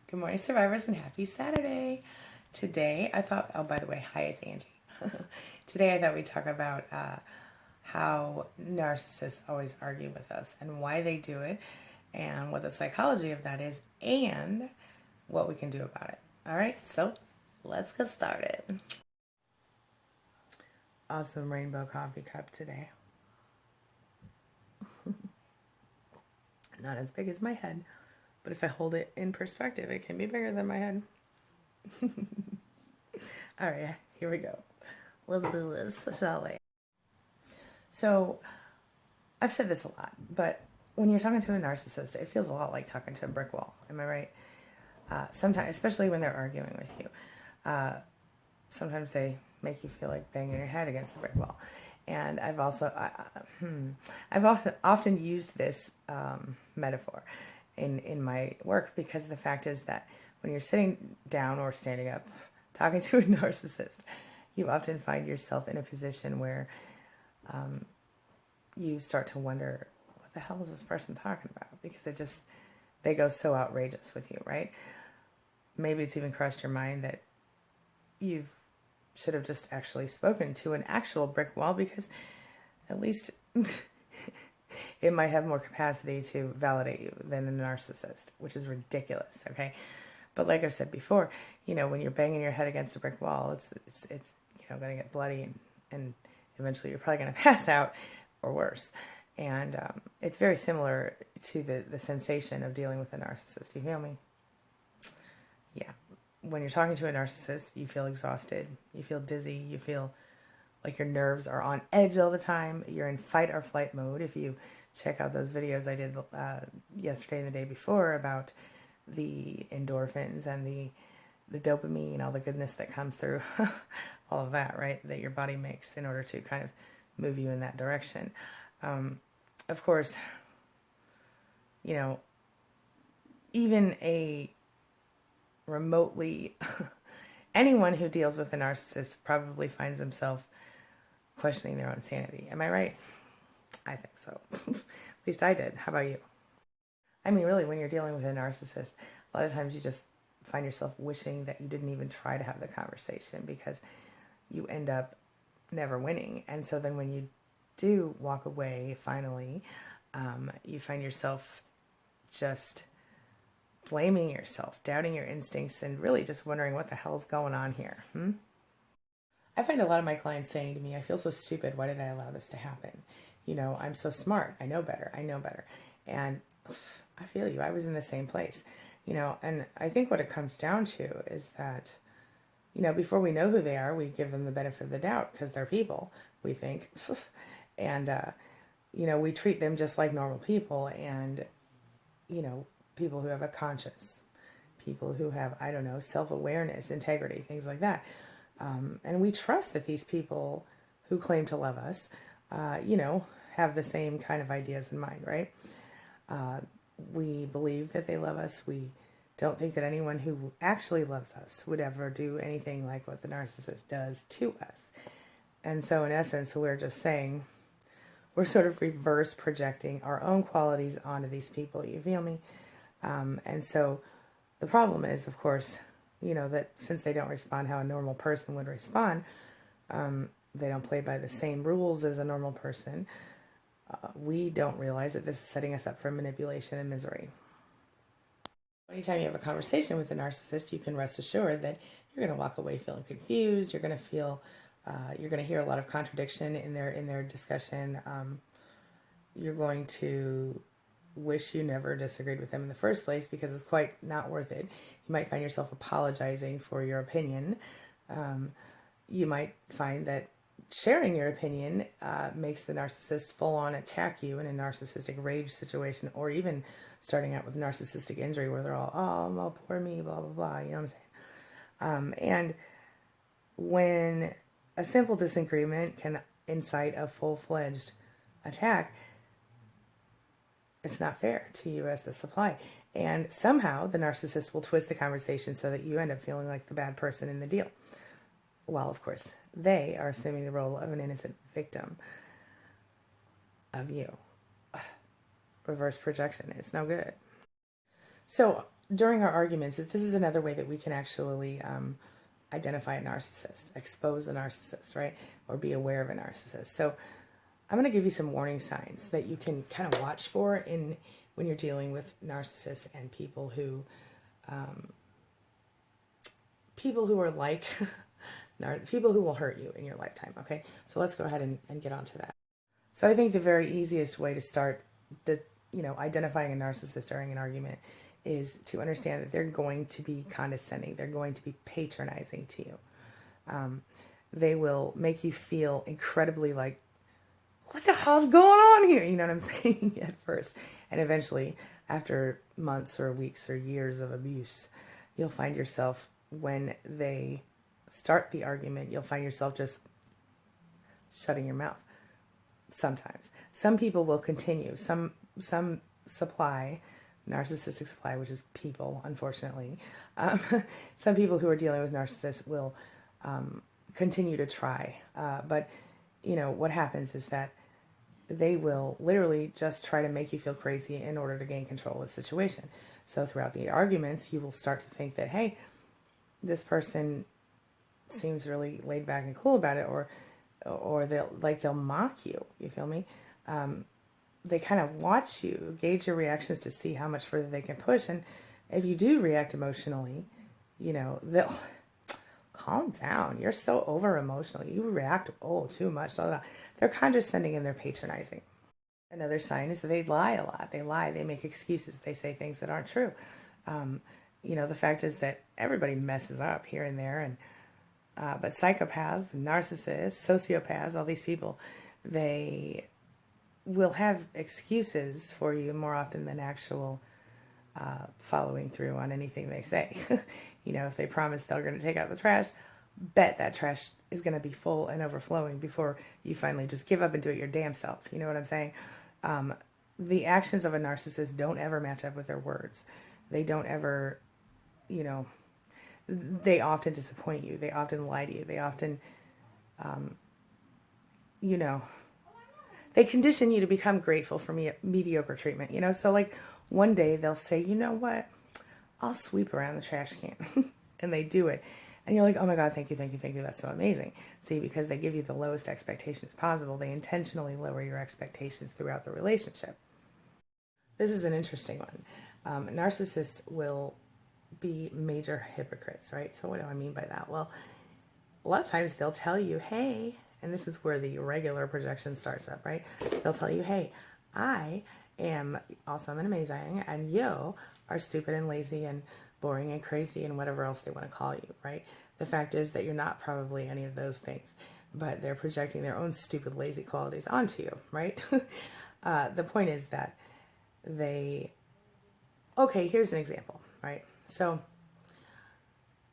Good morning, survivors, and happy Saturday. Today, I thought, oh, by the way, hi, it's Angie. Today, I thought we'd talk about how narcissists always argue with us and why they do it, and what the psychology of that is, and what we can do about it. All right, so let's get started. Awesome rainbow coffee cup today. Not as big as my head, but if I hold it in perspective, it can be bigger than my head. All right, here we go. Let's do this, shall we? So, I've said this a lot, but when you're talking to a narcissist, it feels a lot like talking to a brick wall. Am I right? Sometimes, especially when they're arguing with you, sometimes they make you feel like banging your head against the brick wall. And I've also, I've often used this metaphor in my work, because the fact is that when you're sitting down or standing up talking to a narcissist, you often find yourself in a position where you start to wonder, what the hell is this person talking about? Because they go so outrageous with you, right? Maybe it's even crossed your mind that you should have just actually spoken to an actual brick wall, because at least it might have more capacity to validate you than a narcissist, which is ridiculous, okay? But like I've said before, when you're banging your head against a brick wall, it's going to get bloody, and eventually you're probably going to pass out or worse. And it's very similar to the sensation of dealing with a narcissist. You feel me? Yeah. When you're talking to a narcissist, you feel exhausted, you feel dizzy, you feel like your nerves are on edge all the time. You're in fight or flight mode. If you check out those videos I did yesterday and the day before about the endorphins and the dopamine, all the goodness that comes through, all of that, right, that your body makes in order to kind of move you in that direction. Of course, even a remotely anyone who deals with a narcissist probably finds themselves questioning their own sanity. Am I right? I think so. At least I did. How about you? I mean, really, when you're dealing with a narcissist, a lot of times you just find yourself wishing that you didn't even try to have the conversation, because you end up never winning. And so then when you do walk away, finally, you find yourself just blaming yourself, doubting your instincts, and really just wondering what the hell's going on here. I find a lot of my clients saying to me, I feel so stupid. Why did I allow this to happen? I'm so smart. I know better. And I feel you. I was in the same place, and I think what it comes down to is that, before we know who they are, we give them the benefit of the doubt because they're people, we think. And, we treat them just like normal people, and, people who have a conscience, people who have, self-awareness, integrity, things like that. And we trust that these people who claim to love us, have the same kind of ideas in mind, right? We believe that they love us. We don't think that anyone who actually loves us would ever do anything like what the narcissist does to us. And so in essence, we're just saying, we're sort of reverse projecting our own qualities onto these people. You feel me? And so the problem is, of course, that since they don't respond how a normal person would respond, they don't play by the same rules as a normal person. We don't realize that this is setting us up for manipulation and misery. Anytime you have a conversation with a narcissist, you can rest assured that you're going to walk away feeling confused. You're going to feel, you're going to hear a lot of contradiction in their discussion. You're going to wish you never disagreed with them in the first place, because it's quite not worth it. You might find yourself apologizing for your opinion. You might find that sharing your opinion makes the narcissist full-on attack you in a narcissistic rage situation, or even starting out with narcissistic injury where they're all, oh, poor me, blah, blah, blah, you know what I'm saying? And when a simple disagreement can incite a full-fledged attack, it's not fair to you as the supply. And somehow the narcissist will twist the conversation so that you end up feeling like the bad person in the deal. Well, of course, they are assuming the role of an innocent victim of you. Reverse projection. It's no good. So during our arguments, this is another way that we can actually identify a narcissist, expose a narcissist, right? Or be aware of a narcissist. So I'm going to give you some warning signs that you can kind of watch for when you're dealing with narcissists and people who are like people who will hurt you in your lifetime. Okay, so let's go ahead and get on to that. So I think the very easiest way to start identifying a narcissist during an argument is to understand that they're going to be condescending. They're going to be patronizing to you. They will make you feel incredibly like, what the hell's going on here? You know what I'm saying? At first. And eventually, after months or weeks or years of abuse, you'll find yourself, when they start the argument, you'll find yourself just shutting your mouth. Sometimes. Some people will continue. Some supply, narcissistic supply, which is people, unfortunately. Some people who are dealing with narcissists will continue to try. But, what happens is that they will literally just try to make you feel crazy in order to gain control of the situation. So throughout the arguments, you will start to think that, hey, this person seems really laid back and cool about it, or they'll mock you. You feel me? They kind of watch you, gauge your reactions to see how much further they can push. And if you do react emotionally, they'll calm down. You're so over emotional. You react too much. Blah, blah. They're condescending and they're patronizing. Another sign is that they lie a lot. They lie. They make excuses. They say things that aren't true. The fact is that everybody messes up here and there, and but psychopaths, narcissists, sociopaths, all these people, they will have excuses for you more often than actual following through on anything they say. If they promise they're going to take out the trash, bet that trash is going to be full and overflowing before you finally just give up and do it your damn self. You know what I'm saying? The actions of a narcissist don't ever match up with their words. They don't ever, they often disappoint you. They often lie to you. They often, they condition you to become grateful for mediocre treatment, So like one day they'll say, you know what, I'll sweep around the trash can. And they do it. And you're like, oh my God, thank you, thank you, thank you. That's so amazing. See, because they give you the lowest expectations possible, they intentionally lower your expectations throughout the relationship. This is an interesting one. Narcissists will be major hypocrites, right? So what do I mean by that? Well, a lot of times they'll tell you, hey, and this is where the regular projection starts up, right? They'll tell you, hey, I am awesome and amazing, and you are stupid and lazy and boring and crazy and whatever else they want to call you, right? The fact is that you're not probably any of those things, but they're projecting their own stupid, lazy qualities onto you, right? The point is that here's an example, right? So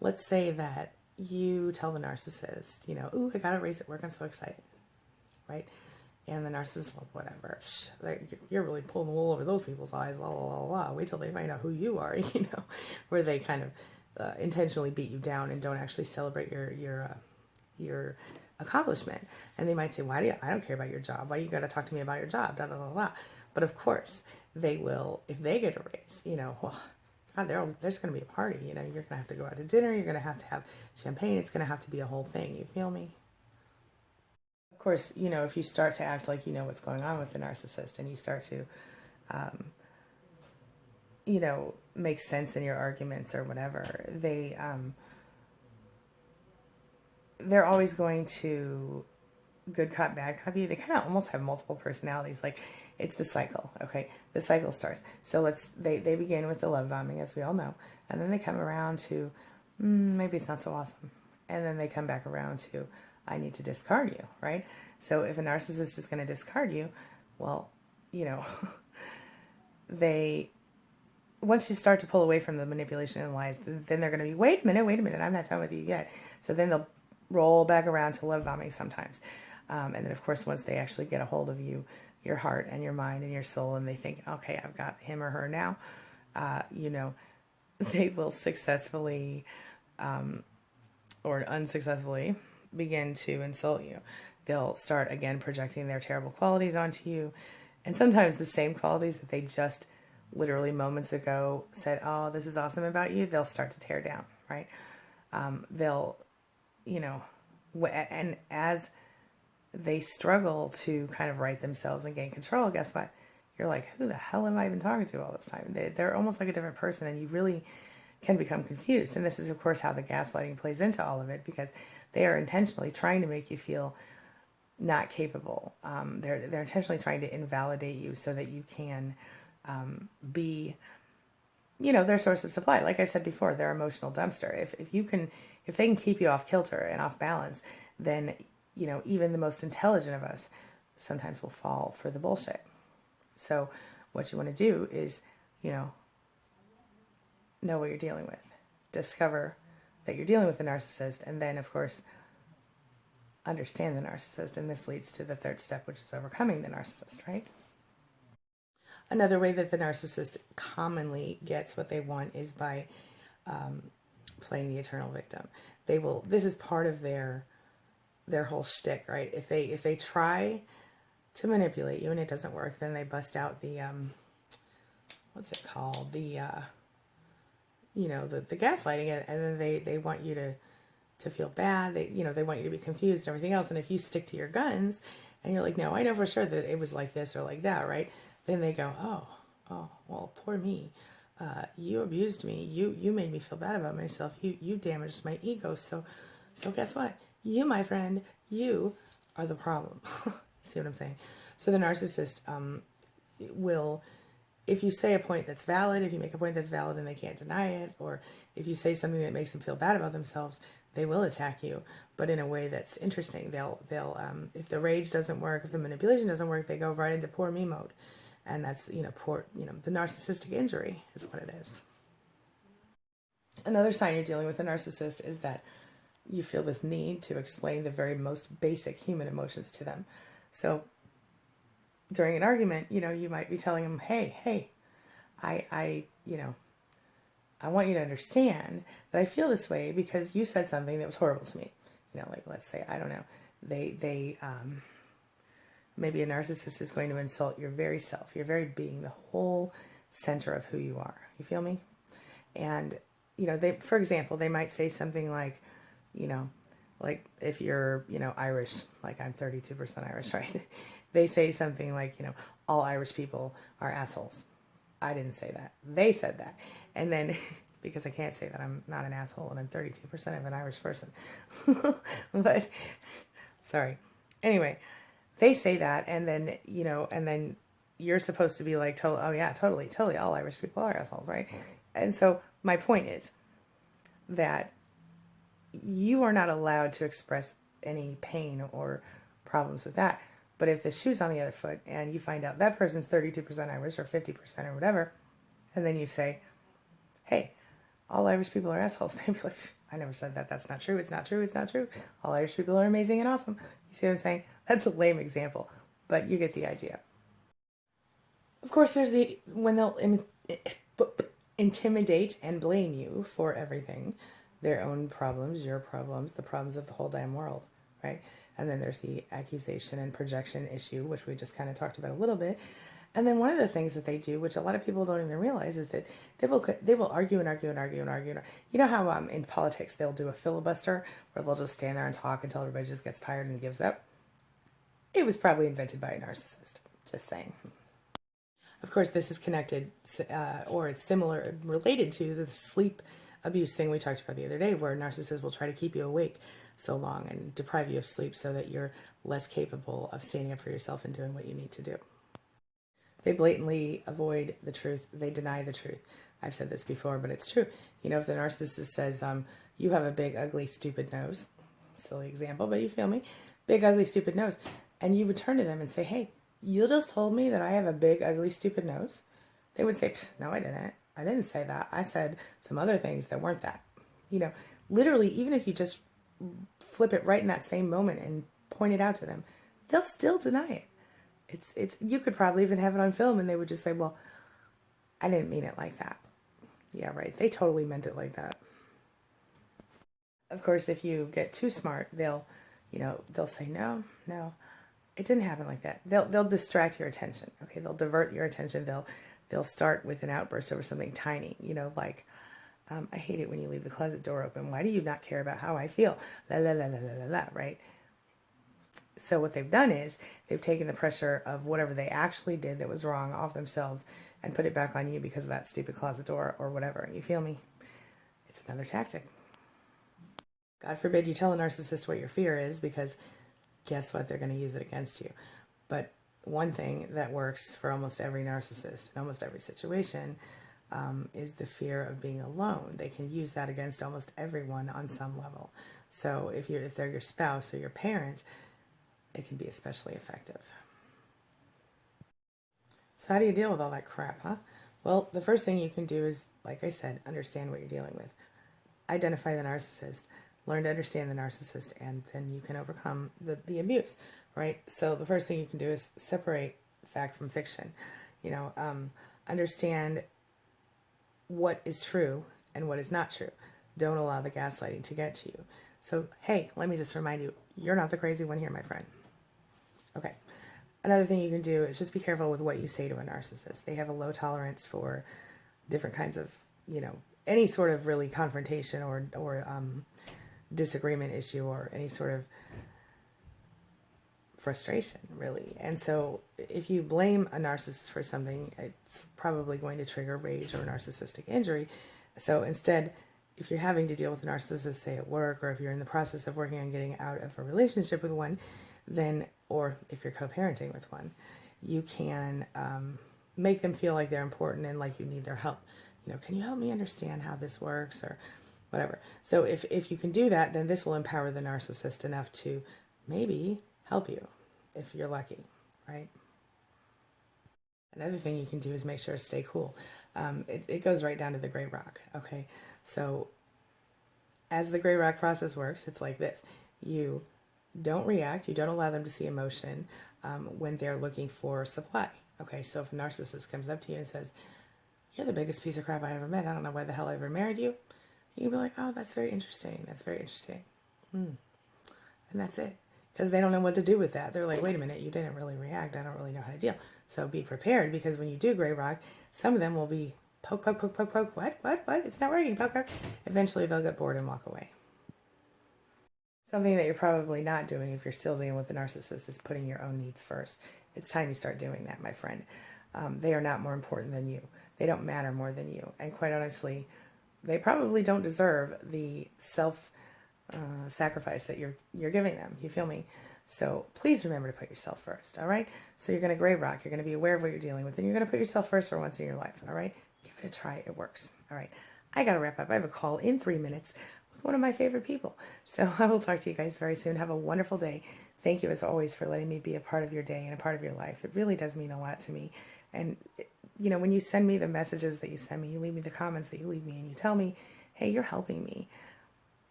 let's say that you tell the narcissist, ooh, I got a raise at work, I'm so excited, right? And the narcissist, like, whatever, you're really pulling the wool over those people's eyes, blah, blah, blah, blah. Wait till they find out who you are, where they kind of intentionally beat you down and don't actually celebrate your accomplishment. And they might say, I don't care about your job. Why you got to talk to me about your job? Da, da, da, da. But of course, they will, if they get a raise, well, God, there's going to be a party, you're going to have to go out to dinner. You're going to have champagne. It's going to have to be a whole thing. You feel me? Of course, if you start to act like you know what's going on with the narcissist and you start to, make sense in your arguments or whatever, they're always going to good cop, bad cop you. They kind of almost have multiple personalities. Like, it's the cycle, okay? The cycle starts. So they begin with the love bombing, as we all know. And then they come around to, maybe it's not so awesome. And then they come back around to, I need to discard you, right? So if a narcissist is going to discard you, well, once you start to pull away from the manipulation and lies, then they're going to be, wait a minute, I'm not done with you yet. So then they'll roll back around to love bombing sometimes. And then, of course, once they actually get a hold of you, your heart and your mind and your soul, and they think, okay, I've got him or her now, they will successfully or unsuccessfully begin to insult you. They'll start again projecting their terrible qualities onto you, and sometimes the same qualities that they just literally moments ago said, oh, this is awesome about you, they'll start to tear down, right? They'll, you know, and as they struggle to kind of right themselves and gain control, guess what? You're like, who the hell am I even talking to all this time? They're almost like a different person, and you really can become confused. And this is, of course, how the gaslighting plays into all of it, because they are intentionally trying to make you feel not capable. They're intentionally trying to invalidate you so that you can be, you know, their source of supply. Like I said before, their emotional dumpster. If they can keep you off kilter and off balance, then, you know, even the most intelligent of us sometimes will fall for the bullshit. So what you want to do is, you know what you're dealing with. Discover that you're dealing with a narcissist, and then, of course, understand the narcissist. And this leads to the third step, which is overcoming the narcissist, right? Another way that the narcissist commonly gets what they want is by playing the eternal victim. This is part of their whole shtick, right? If they try to manipulate you and it doesn't work, then they bust out the what's it called? The the gaslighting, and then they want you to feel bad. They want you to be confused and everything else. And if you stick to your guns and you're like, no, I know for sure that it was like this or like that, right? Then they go, oh, well, poor me. You abused me. You made me feel bad about myself. You damaged my ego. So guess what? You, my friend, you are the problem. See what I'm saying? So the narcissist will, if you say a point that's valid, if you make a point that's valid and they can't deny it, or if you say something that makes them feel bad about themselves, they will attack you, but in a way that's interesting. They'll if the rage doesn't work, if the manipulation doesn't work, they go right into poor me mode. And that's, the narcissistic injury is what it is. Another sign you're dealing with a narcissist is that you feel this need to explain the very most basic human emotions to them. So during an argument, you might be telling them, hey, I want you to understand that I feel this way because you said something that was horrible to me. Like, let's say, I don't know, they maybe a narcissist is going to insult your very self, your very being, the whole center of who you are. You feel me? And, for example, they might say something like, like if you're, Irish, like I'm 32% Irish, right? They say something like, all Irish people are assholes. I didn't say that. They said that. And then, because I can't say that I'm not an asshole and I'm 32% of an Irish person. But, sorry. Anyway, they say that, and then, and then you're supposed to be like, oh yeah, totally, all Irish people are assholes, right? And so my point is that you are not allowed to express any pain or problems with that. But if the shoe's on the other foot and you find out that person's 32% Irish or 50% or whatever, and then you say, hey, all Irish people are assholes, they'd be like, I never said that. That's not true. It's not true. It's not true. All Irish people are amazing and awesome. You see what I'm saying? That's a lame example, but you get the idea. Of course, there's when they'll intimidate and blame you for everything, their own problems, your problems, the problems of the whole damn world, right? And then there's the accusation and projection issue, which we just kind of talked about a little bit. And then one of the things that they do, which a lot of people don't even realize, is that they will argue and argue and argue and argue. You know how in politics they'll do a filibuster where they'll just stand there and talk until everybody just gets tired and gives up? It was probably invented by a narcissist. Just saying. Of course, this is connected, or it's similar, related to the sleep abuse thing we talked about the other day, where narcissists will try to keep you awake so long and deprive you of sleep so that you're less capable of standing up for yourself and doing what you need to do. They blatantly avoid the truth. They deny the truth. I've said this before, but it's true. If the narcissist says, you have a big, ugly, stupid nose, silly example, but you feel me, big, ugly, stupid nose, and you would turn to them and say, hey, you just told me that I have a big, ugly, stupid nose? They would say, no, I didn't. I didn't say that. I said some other things that weren't that. Literally, even if you just flip it right in that same moment and point it out to them, they'll still deny it. It's you could probably even have it on film and they would just say, well, I didn't mean it like that. Yeah, right. They totally meant it like that. Of course, if you get too smart, they'll say, no, it didn't happen like that. They'll distract your attention. Okay. They'll divert your attention. They'll they'll start with an outburst over something tiny, like, I hate it when you leave the closet door open. Why do you not care about how I feel? La, la, la, la, la, la, la, right? So what they've done is they've taken the pressure of whatever they actually did that was wrong off themselves and put it back on you because of that stupid closet door or whatever. You feel me? It's another tactic. God forbid you tell a narcissist what your fear is, because guess what? They're going to use it against you. But one thing that works for almost every narcissist in almost every situation is the fear of being alone. They can use that against almost everyone on some level. So if they're your spouse or your parent, it can be especially effective. So how do you deal with all that crap, huh? Well, the first thing you can do is, like I said, understand what you're dealing with. Identify the narcissist, learn to understand the narcissist, and then you can overcome the abuse, right? So the first thing you can do is separate fact from fiction. Understand what is true and what is not true. Don't allow the gaslighting to get to you. So, hey, let me just remind you, you're not the crazy one here, my friend. Okay. Another thing you can do is just be careful with what you say to a narcissist. They have a low tolerance for different kinds of, any sort of really confrontation or disagreement issue or any sort of frustration, really. And so if you blame a narcissist for something, it's probably going to trigger rage or narcissistic injury. So instead, if you're having to deal with a narcissist, say at work, or if you're in the process of working on getting out of a relationship with one, then, or if you're co-parenting with one, you can make them feel like they're important and like you need their help. Can you help me understand how this works, or whatever. So if you can do that, then this will empower the narcissist enough to maybe help you if you're lucky, right? Another thing you can do is make sure to stay cool. It goes right down to the gray rock, okay? So as the gray rock process works, it's like this. You don't react. You don't allow them to see emotion when they're looking for supply, okay? So if a narcissist comes up to you and says, "You're the biggest piece of crap I ever met. I don't know why the hell I ever married you," you can be like, "Oh, that's very interesting. That's very interesting." And that's it. Because they don't know what to do with that. They're like, "Wait a minute, you didn't really react. I don't really know how to deal." So be prepared, because when you do gray rock, some of them will be poke, poke, poke, poke, poke. What? It's not working. Poke, poke. Eventually they'll get bored and walk away. Something that you're probably not doing if you're still dealing with a narcissist is putting your own needs first. It's time you start doing that, my friend. They are not more important than you. They don't matter more than you. And quite honestly, they probably don't deserve the sacrifice that you're giving them. You feel me? So please remember to put yourself first, all right? So you're going to gray rock. You're going to be aware of what you're dealing with, and you're going to put yourself first for once in your life, all right? Give it a try. It works, all right? I got to wrap up. I have a call in 3 minutes with one of my favorite people. So I will talk to you guys very soon. Have a wonderful day. Thank you, as always, for letting me be a part of your day and a part of your life. It really does mean a lot to me. And, when you send me the messages that you send me, you leave me the comments that you leave me, and you tell me, hey, you're helping me.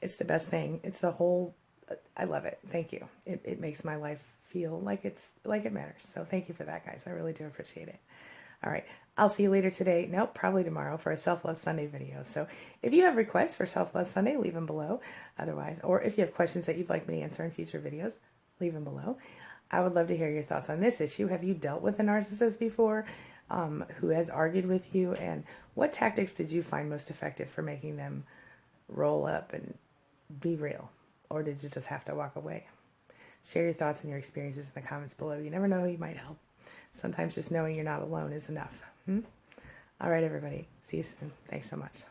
It's the best thing. It's the whole, I love it. Thank you. It makes my life feel like it matters. So thank you for that, guys. I really do appreciate it. All right. I'll see you later today. Nope, probably tomorrow for a Self-Love Sunday video. So if you have requests for Self-Love Sunday, leave them below. Otherwise, or if you have questions that you'd like me to answer in future videos, leave them below. I would love to hear your thoughts on this issue. Have you dealt with a narcissist before who has argued with you? And what tactics did you find most effective for making them roll up and be real? Or did you just have to walk away? Share your thoughts and your experiences in the comments below. You never know who you might help. Sometimes just knowing you're not alone is enough. All right, everybody. See you soon. Thanks so much.